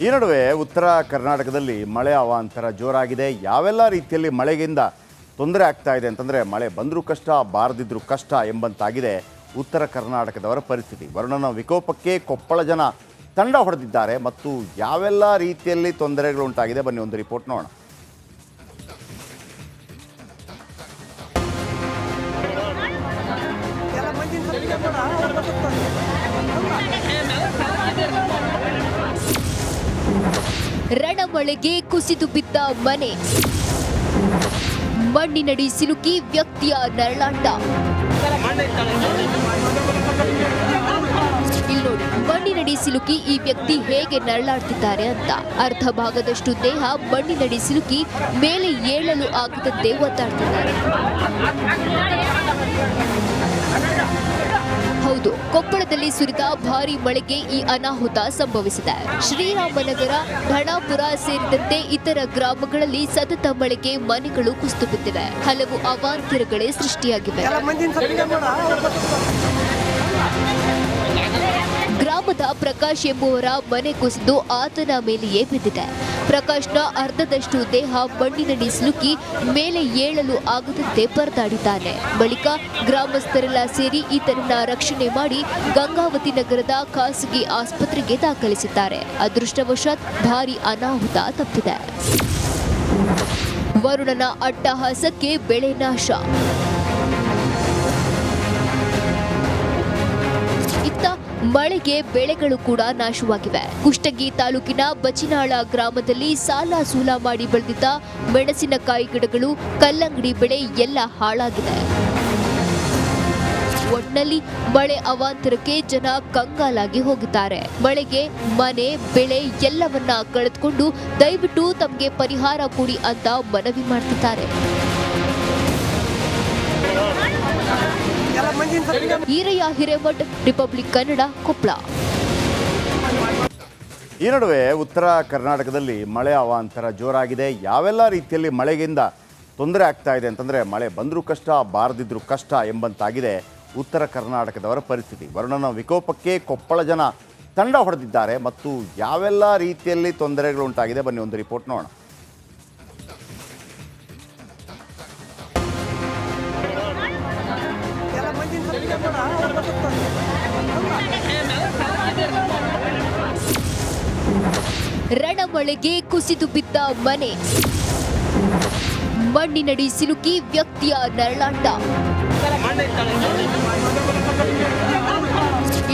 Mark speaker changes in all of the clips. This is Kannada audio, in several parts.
Speaker 1: ಈ ನಡುವೆ ಉತ್ತರ ಕರ್ನಾಟಕದಲ್ಲಿ ಮಳೆ ಅವಾಂತರ ಜೋರಾಗಿದೆ. ಯಾವೆಲ್ಲ ರೀತಿಯಲ್ಲಿ ಮಳೆಗಿಂದ ತೊಂದರೆ ಆಗ್ತಾ ಇದೆ ಅಂತಂದರೆ ಮಳೆ ಬಂದರೂ ಕಷ್ಟ, ಬಾರದಿದ್ರೂ ಕಷ್ಟ ಎಂಬಂತಾಗಿದೆ ಉತ್ತರ ಕರ್ನಾಟಕದವರ ಪರಿಸ್ಥಿತಿ. ವರುಣನ ವಿಕೋಪಕ್ಕೆ ಕೊಪ್ಪಳ ಜನ ತಂಡ ಹೊಡೆದಿದ್ದಾರೆ ಮತ್ತು ಯಾವೆಲ್ಲ ರೀತಿಯಲ್ಲಿ ತೊಂದರೆಗಳು ಉಂಟಾಗಿದೆ ಬನ್ನಿ ಒಂದು ರಿಪೋರ್ಟ್ ನೋಡೋಣ.
Speaker 2: ರಣಮಳೆಗೆ ಕುಸಿದು ಬಿದ್ದ ಮನೆ, ಮಣ್ಣಿನಡಿ ಸಿಲುಕಿ ವ್ಯಕ್ತಿಯ ನರಳಾಟ. ಇಲ್ಲೋಡಿ, ಮಣ್ಣಿನಡಿ ಸಿಲುಕಿ ಈ ವ್ಯಕ್ತಿ ಹೇಗೆ ನರಳಾಡ್ತಿದ್ದಾರೆ ಅಂತ. ಅರ್ಧ ಭಾಗದಷ್ಟು ದೇಹ ಮಣ್ಣಿನಡಿ ಸಿಲುಕಿ ಮೇಲೆ ಏಳಲು ಆಗದಂತೆ ಒದ್ದಾಡ್ತಿದ್ದಾರೆ. ಹೌದು, ಕೊಪ್ಪಳದಲ್ಲಿ ಸುರಿದ ಭಾರೀ ಮಳೆಗೆ ಈ ಅನಾಹುತ ಸಂಭವಿಸಿದೆ. ಶ್ರೀರಾಮನಗರ, ಧಣಾಪುರ ಸೇರಿದಂತೆ ಇತರ ಗ್ರಾಮಗಳಲ್ಲಿ ಸತತ ಮಳೆಗೆ ಮನೆಗಳು ಕುಸಿದು ಬಿದ್ದಿವೆ. ಹಲವು ಅವಾಂತರಗಳೇ ಸೃಷ್ಟಿಯಾಗಿವೆ. ಗ್ರಾಮದ ಪ್ರಕಾಶ್ ಎಂಬುವರ ಮನೆ ಕುಸಿದು ಆತನ ಮೇಲೆಯೇ ಬಿದ್ದಿದೆ. ಪ್ರಕಾಶ್ನ ಅರ್ಧದಷ್ಟು ದೇಹ ಮಣ್ಣಿನಡಿ ಸಿಲುಕಿ ಮೇಲೆ ಏಳಲು ಆಗದಂತೆ ಪರದಾಡಿದ್ದಾನೆ. ಬಳಿಕ ಗ್ರಾಮಸ್ಥರೆಲ್ಲ ಸೇರಿ ಈತನನ್ನ ರಕ್ಷಣೆ ಮಾಡಿ ಗಂಗಾವತಿ ನಗರದ ಖಾಸಗಿ ಆಸ್ಪತ್ರೆಗೆ ದಾಖಲಿಸಿದ್ದಾರೆ. ಅದೃಷ್ಟವಶಾತ್ ಭಾರೀ ಅನಾಹುತ ತಪ್ಪಿದೆ. ವರುಣನ ಅಟ್ಟಹಾಸಕ್ಕೆ ಬೆಳೆ ನಾಶ. ಮಳೆಗೆ ಬೆಳೆಗಳು ಕೂಡ ನಾಶವಾಗಿವೆ. ಕುಷ್ಟಗಿ ತಾಲೂಕಿನ ಬಚಿನಾಳ ಗ್ರಾಮದಲ್ಲಿ ಸಾಲ ಸೂಲ ಮಾಡಿ ಬೆಳೆದಿದ್ದ ಮೆಣಸಿನಕಾಯಿ ಗಿಡಗಳು, ಕಲ್ಲಂಗಡಿ ಬೆಳೆ ಎಲ್ಲ ಹಾಳಾಗಿದೆ. ಒಟ್ನಲ್ಲಿ ಮಳೆ ಅವಾಂತರಕ್ಕೆ ಜನ ಕಂಗಾಲಾಗಿ ಹೋಗಿದ್ದಾರೆ. ಮಳೆಗೆ ಮನೆ, ಬೆಳೆ ಎಲ್ಲವನ್ನ ಕಳೆದುಕೊಂಡು ದಯವಿಟ್ಟು ತಮಗೆ ಪರಿಹಾರ ಕೊಡಿ ಅಂತ ಮನವಿ ಮಾಡ್ತಿದ್ದಾರೆ. ಈರಯ್ಯ ಹಿರೇಮಠ್, ರಿಪಬ್ಲಿಕ್ ಕನ್ನಡ, ಕೊಪ್ಪಳ.
Speaker 1: ಈ ನಡುವೆ ಉತ್ತರ ಕರ್ನಾಟಕದಲ್ಲಿ ಮಳೆ ಅವಾಂತರ ಜೋರಾಗಿದೆ. ಯಾವೆಲ್ಲ ರೀತಿಯಲ್ಲಿ ಮಳೆಗಿಂದ ತೊಂದರೆ ಆಗ್ತಾ ಇದೆ ಅಂತಂದರೆ ಮಳೆ ಬಂದರೂ ಕಷ್ಟ, ಬಾರದಿದ್ರೂ ಕಷ್ಟ ಎಂಬಂತಾಗಿದೆ ಉತ್ತರ ಕರ್ನಾಟಕದವರ ಪರಿಸ್ಥಿತಿ. ವರುಣನ ವಿಕೋಪಕ್ಕೆ ಕೊಪ್ಪಳ ಜನ ತಂಡ ಹೊಡೆದಿದ್ದಾರೆ ಮತ್ತು ಯಾವೆಲ್ಲ ರೀತಿಯಲ್ಲಿ ತೊಂದರೆಗಳು ಉಂಟಾಗಿದೆ ಬನ್ನಿ ಒಂದು ರಿಪೋರ್ಟ್ ನೋಡೋಣ.
Speaker 2: ರಣಮಳೆಗೆ ಕುಸಿದು ಬಿದ್ದ ಮನೆ, ಮಣ್ಣಿನಡಿ ಸಿಲುಕಿ ವ್ಯಕ್ತಿಯ ನರಳಾಟ.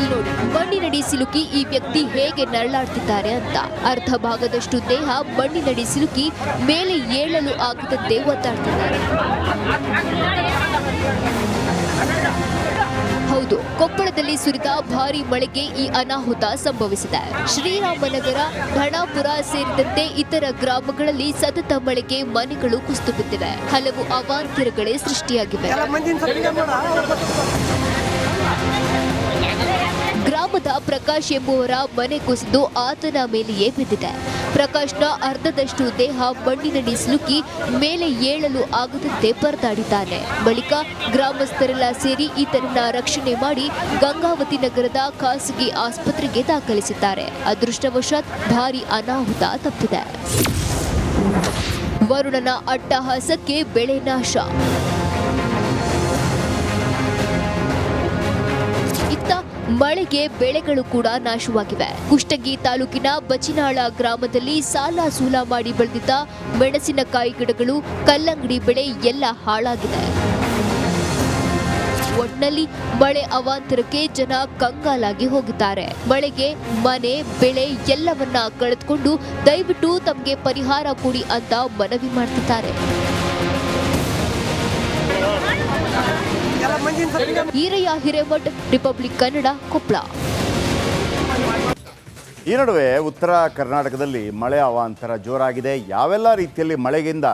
Speaker 2: ಇಲ್ಲೋಡಿ, ಮಣ್ಣಿನಡಿ ಸಿಲುಕಿ ಈ ವ್ಯಕ್ತಿ ಹೇಗೆ ನರಳಾಡ್ತಿದ್ದಾರೆ ಅಂತ. ಅರ್ಧ ಭಾಗದಷ್ಟು ದೇಹ ಮಣ್ಣಿನಡಿ ಸಿಲುಕಿ ಮೇಲೆ ಏಳಲು ಆಗದಂತೆ ಒದ್ದಾಡ್ತಿದ್ದಾರೆ. ಹೌದು, ಕೊಪ್ಪಳದಲ್ಲಿ ಸುರಿದ ಭಾರೀ ಮಳೆಗೆ ಈ ಅನಾಹುತ ಸಂಭವಿಸಿದೆ. ಶ್ರೀರಾಮನಗರ, ಧಣಾಪುರ ಸೇರಿದಂತೆ ಇತರ ಗ್ರಾಮಗಳಲ್ಲಿ ಸತತ ಮಳೆಗೆ ಮನೆಗಳು ಕುಸಿದು ಬಿದ್ದಿವೆ. ಹಲವು ಅವಾಂತರಗಳೇ ಸೃಷ್ಟಿಯಾಗಿವೆ. ಗ್ರಾಮದ ಪ್ರಕಾಶ್ ಎಂಬುವರ ಮನೆ ಕುಸಿದು ಆತನ ಮೇಲೆಯೇ ಬಿದ್ದಿದೆ. ಪ್ರಕಾಶ್ನ ಅರ್ಧದಷ್ಟು ದೇಹ ಮಣ್ಣಿನಡಿ ಸಿಲುಕಿ ಮೇಲೆ ಏಳಲು ಆಗದಂತೆ ಪರದಾಡಿದ್ದಾನೆ. ಬಳಿಕ ಗ್ರಾಮಸ್ಥರೆಲ್ಲ ಸೇರಿ ಈತನನ್ನ ರಕ್ಷಣೆ ಮಾಡಿ ಗಂಗಾವತಿ ನಗರದ ಖಾಸಗಿ ಆಸ್ಪತ್ರೆಗೆ ದಾಖಲಿಸಿದ್ದಾರೆ. ಅದೃಷ್ಟವಶಾತ್ ಭಾರೀ ಅನಾಹುತ ತಪ್ಪಿದೆ. ವರುಣನ ಅಟ್ಟಹಾಸಕ್ಕೆ ಬೆಳೆ ನಾಶ. ಮಳೆಗೆ ಬೆಳೆಗಳು ಕೂಡ ನಾಶವಾಗಿವೆ. ಕುಷ್ಟಗಿ ತಾಲೂಕಿನ ಬಚಿನಾಳ ಗ್ರಾಮದಲ್ಲಿ ಸಾಲ ಸೂಲ ಮಾಡಿ ಬೆಳೆದಿದ್ದ ಮೆಣಸಿನಕಾಯಿ ಗಿಡಗಳು, ಕಲ್ಲಂಗಡಿ ಬೆಳೆ ಎಲ್ಲ ಹಾಳಾಗಿದೆ. ಒಟ್ನಲ್ಲಿ ಮಳೆ ಅವಾಂತರಕ್ಕೆ ಜನ ಕಂಗಾಲಾಗಿ ಹೋಗಿದ್ದಾರೆ. ಮಳೆಗೆ ಮನೆ, ಬೆಳೆ ಎಲ್ಲವನ್ನ ಕಳೆದುಕೊಂಡು ದಯವಿಟ್ಟು ತಮಗೆ ಪರಿಹಾರ ಕೊಡಿ ಅಂತ ಮನವಿ ಮಾಡ್ತಿದ್ದಾರೆ. ಈರಯ್ಯ ಹಿರೇಮಠ್, ರಿಪಬ್ಲಿಕ್ ಕನ್ನಡ, ಕೊಪ್ಪಳ.
Speaker 1: ಈ ನಡುವೆ ಉತ್ತರ ಕರ್ನಾಟಕದಲ್ಲಿ ಮಳೆ ಅವಾಂತರ ಜೋರಾಗಿದೆ. ಯಾವೆಲ್ಲ ರೀತಿಯಲ್ಲಿ ಮಳೆಗಿಂದ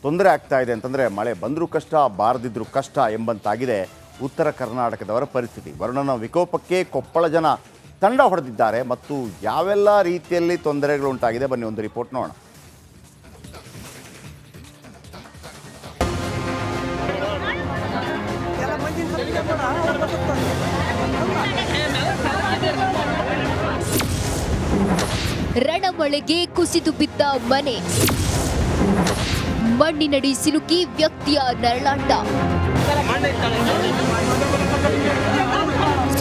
Speaker 1: ತೊಂದರೆ ಆಗ್ತಾ ಇದೆ ಅಂತಂದರೆ ಮಳೆ ಬಂದರೂ ಕಷ್ಟ, ಬಾರದಿದ್ರೂ ಕಷ್ಟ ಎಂಬಂತಾಗಿದೆ ಉತ್ತರ ಕರ್ನಾಟಕದವರ ಪರಿಸ್ಥಿತಿ. ವರುಣನ ವಿಕೋಪಕ್ಕೆ ಕೊಪ್ಪಳ ಜನ ತಂಡ ಹೊಡೆದಿದ್ದಾರೆ ಮತ್ತು ಯಾವೆಲ್ಲ ರೀತಿಯಲ್ಲಿ ತೊಂದರೆಗಳು ಉಂಟಾಗಿದೆ ಬನ್ನಿ ಒಂದು ರಿಪೋರ್ಟ್ ನೋಡೋಣ.
Speaker 2: ರಣಮಳೆಗೆ ಕುಸಿದು ಬಿದ್ದ ಮನೆ, ಮಣ್ಣಿನಡಿ ಸಿಲುಕಿ ವ್ಯಕ್ತಿಯ ನರಳಾಟ.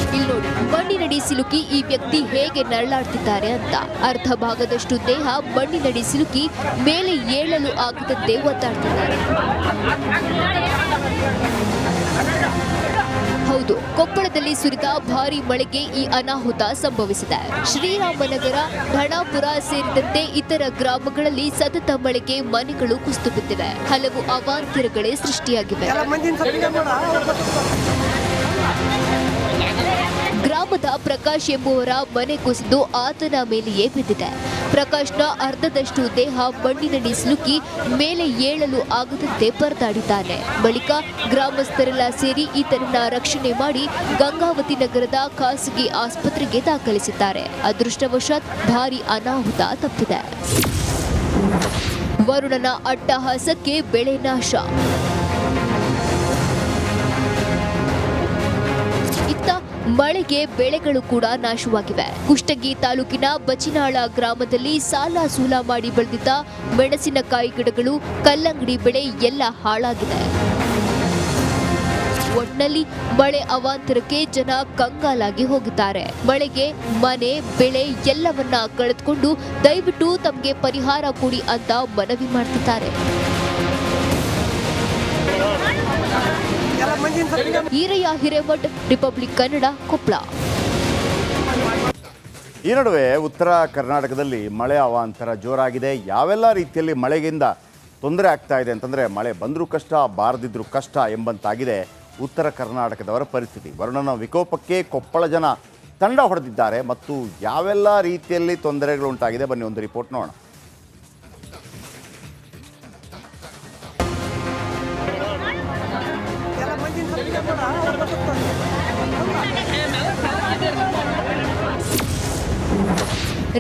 Speaker 2: ಇಲ್ಲಿ ನೋಡಿ, ಮಣ್ಣಿನಡಿ ಸಿಲುಕಿ ಈ ವ್ಯಕ್ತಿ ಹೇಗೆ ನರಳಾಡ್ತಿದ್ದಾರೆ ಅಂತ. ಅರ್ಧ ಭಾಗದಷ್ಟು ದೇಹ ಮಣ್ಣಿನಡಿ ಸಿಲುಕಿ ಮೇಲೆ ಏಳಲು ಆಗದಂತೆ ಒದ್ದಾಡ್ತಿದ್ದಾರೆ. ಹೌದು, ಕೊಪ್ಪಳದಲ್ಲಿ ಸುರಿದ ಭಾರೀ ಮಳೆಗೆ ಈ ಅನಾಹುತ ಸಂಭವಿಸಿದೆ. ಶ್ರೀರಾಮನಗರ, ಧಣಾಪುರ ಸೇರಿದಂತೆ ಇತರ ಗ್ರಾಮಗಳಲ್ಲಿ ಸತತ ಮಳೆಗೆ ಮನೆಗಳು ಕುಸಿದು ಬಿದ್ದಿವೆ. ಹಲವು ಅವಾಂತರಗಳೇ ಸೃಷ್ಟಿಯಾಗಿವೆ. ಗ್ರಾಮದ ಪ್ರಕಾಶ್ ಎಂಬುವರ ಮನೆ ಕುಸಿದು ಆತನ ಮೇಲೆಯೇ ಬಿದ್ದಿದೆ. ಪ್ರಕಾಶ್ನ ಅರ್ಧದಷ್ಟು ದೇಹ ಮಣ್ಣಿನಡಿ ಸಿಲುಕಿ ಮೇಲೆ ಏಳಲು ಆಗದಂತೆ ಪರದಾಡಿದ್ದಾನೆ. ಬಳಿಕ ಗ್ರಾಮಸ್ಥರೆಲ್ಲ ಸೇರಿ ಈತನನ್ನ ರಕ್ಷಣೆ ಮಾಡಿ ಗಂಗಾವತಿ ನಗರದ ಖಾಸಗಿ ಆಸ್ಪತ್ರೆಗೆ ದಾಖಲಿಸಿದ್ದಾರೆ. ಅದೃಷ್ಟವಶಾತ್ ಭಾರೀ ಅನಾಹುತ ತಪ್ಪಿದೆ. ವರುಣನ ಅಟ್ಟಹಾಸಕ್ಕೆ ಬೆಳೆ ನಾಶ. ಮಳೆಗೆ ಬೆಳೆಗಳು ಕೂಡ ನಾಶವಾಗಿವೆ. ಕುಷ್ಟಗಿ ತಾಲೂಕಿನ ಬಚಿನಾಳ ಗ್ರಾಮದಲ್ಲಿ ಸಾಲ ಸೂಲ ಮಾಡಿ ಬೆಳೆದಿದ್ದ ಮೆಣಸಿನಕಾಯಿ ಗಿಡಗಳು, ಕಲ್ಲಂಗಡಿ ಬೆಳೆ ಎಲ್ಲ ಹಾಳಾಗಿದೆ. ಒಟ್ನಲ್ಲಿ ಮಳೆ ಅವಾಂತರಕ್ಕೆ ಜನ ಕಂಗಾಲಾಗಿ ಹೋಗಿದ್ದಾರೆ. ಮಳೆಗೆ ಮನೆ, ಬೆಳೆ ಎಲ್ಲವನ್ನ ಕಳೆದುಕೊಂಡು ದಯವಿಟ್ಟು ತಮಗೆ ಪರಿಹಾರ ಕೊಡಿ ಅಂತ ಮನವಿ ಮಾಡ್ತಿದ್ದಾರೆ. ಈರಯ್ಯ ಹಿರೇಮಠ್, ರಿಪಬ್ಲಿಕ್ ಕನ್ನಡ, ಕೊಪ್ಪಳ.
Speaker 1: ಈ ನಡುವೆ ಉತ್ತರ ಕರ್ನಾಟಕದಲ್ಲಿ ಮಳೆ ಅವಾಂತರ ಜೋರಾಗಿದೆ. ಯಾವೆಲ್ಲ ರೀತಿಯಲ್ಲಿ ಮಳೆಗಿಂದ ತೊಂದರೆ ಆಗ್ತಾ ಇದೆ ಅಂತಂದರೆ, ಮಳೆ ಬಂದರೂ ಕಷ್ಟ, ಬಾರದಿದ್ರೂ ಕಷ್ಟ ಎಂಬಂತಾಗಿದೆ ಉತ್ತರ ಕರ್ನಾಟಕದವರ ಪರಿಸ್ಥಿತಿ. ವರುಣನ ವಿಕೋಪಕ್ಕೆ ಕೊಪ್ಪಳ ಜನ ತಂಡ ಹೊಡೆದಿದ್ದಾರೆ. ಮತ್ತು ಯಾವೆಲ್ಲ ರೀತಿಯಲ್ಲಿ ತೊಂದರೆಗಳು ಉಂಟಾಗಿದೆ, ಬನ್ನಿ ಒಂದು ರಿಪೋರ್ಟ್ ನೋಡೋಣ.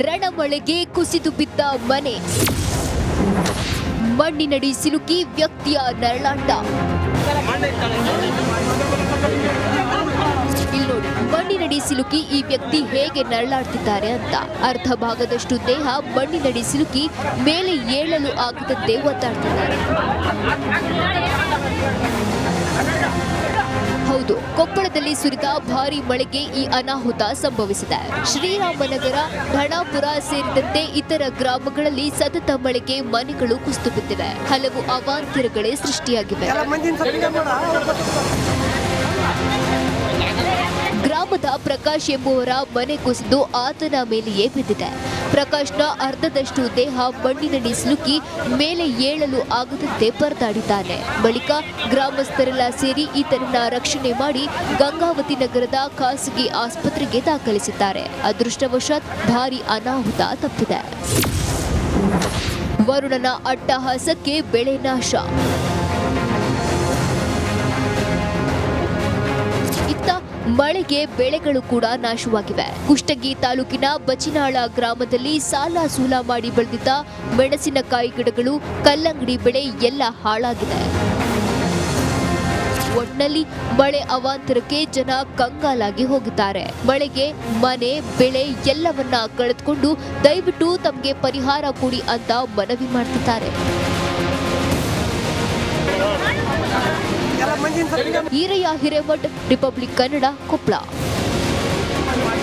Speaker 2: ರಣಮಳೆಗೆ ಕುಸಿದು ಬಿದ್ದ ಮನೆ, ಮಣ್ಣಿನಡಿ ಸಿಲುಕಿ ವ್ಯಕ್ತಿಯ ನರಳಾಟ. ಇಲ್ಲಿ ನೋಡಿ, ಮಣ್ಣಿನಡಿ ಸಿಲುಕಿ ಈ ವ್ಯಕ್ತಿ ಹೇಗೆ ನರಳಾಡ್ತಿದ್ದಾರೆ ಅಂತ. ಅರ್ಧ ಭಾಗದಷ್ಟು ದೇಹ ಮಣ್ಣಿನಡಿ ಸಿಲುಕಿ ಮೇಲೆ ಏಳಲು ಆಗದಂತೆ ಒದ್ದಾಡ್ತಿದ್ದಾರೆ. ಹೌದು, ಕೊಪ್ಪಳದಲ್ಲಿ ಸುರಿದ ಭಾರೀ ಮಳೆಗೆ ಈ ಅನಾಹುತ ಸಂಭವಿಸಿದೆ. ಶ್ರೀರಾಮನಗರ, ಧಣಾಪುರ ಸೇರಿದಂತೆ ಇತರ ಗ್ರಾಮಗಳಲ್ಲಿ ಸತತ ಮಳೆಗೆ ಮನೆಗಳು ಕುಸಿದು ಬಿದ್ದಿವೆ. ಹಲವು ಅವಾಂತರಗಳೇ ಸೃಷ್ಟಿಯಾಗಿವೆ. ಗ್ರಾಮದ ಪ್ರಕಾಶ್ ಎಂಬುವರ ಮನೆ ಕುಸಿದು ಆತನ ಮೇಲೆಯೇ ಬಿದ್ದಿದೆ. ಪ್ರಕಾಶ್ನ ಅರ್ಧದಷ್ಟು ದೇಹ ಮಣ್ಣಿನಡಿ ಸಿಲುಕಿ ಮೇಲೆ ಏಳಲು ಆಗದಂತೆ ಪರದಾಡಿದ್ದಾನೆ. ಬಳಿಕ ಗ್ರಾಮಸ್ಥರೆಲ್ಲ ಸೇರಿ ಈತನನ್ನ ರಕ್ಷಣೆ ಮಾಡಿ ಗಂಗಾವತಿ ನಗರದ ಖಾಸಗಿ ಆಸ್ಪತ್ರೆಗೆ ದಾಖಲಿಸಿದ್ದಾರೆ. ಅದೃಷ್ಟವಶಾತ್ ಭಾರೀ ಅನಾಹುತ ತಪ್ಪಿದೆ. ವರುಣನ ಅಟ್ಟಹಾಸಕ್ಕೆ ಬೆಳೆ ನಾಶ. ಮಳೆಗೆ ಬೆಳೆಗಳು ಕೂಡ ನಾಶವಾಗಿವೆ. ಕುಷ್ಟಗಿ ತಾಲೂಕಿನ ಬಚಿನಾಳ ಗ್ರಾಮದಲ್ಲಿ ಸಾಲ ಸೂಲ ಮಾಡಿ ಬೆಳೆದಿದ್ದ ಮೆಣಸಿನಕಾಯಿ ಗಿಡಗಳು, ಕಲ್ಲಂಗಡಿ ಬೆಳೆ ಎಲ್ಲ ಹಾಳಾಗಿದೆ. ಒಟ್ನಲ್ಲಿ ಮಳೆ ಅವಾಂತರಕ್ಕೆ ಜನ ಕಂಗಾಲಾಗಿ ಹೋಗಿದ್ದಾರೆ. ಮಳೆಗೆ ಮನೆ, ಬೆಳೆ ಎಲ್ಲವನ್ನ ಕಳೆದುಕೊಂಡು ದಯವಿಟ್ಟು ತಮಗೆ ಪರಿಹಾರ ಕೊಡಿ ಅಂತ ಮನವಿ ಮಾಡ್ತಿದ್ದಾರೆ. ಈರಯ್ಯ ಹಿರೇಮಠ್, ರಿಪಬ್ಲಿಕ್ ಕನ್ನಡ, ಕೊಪ್ಪಳ.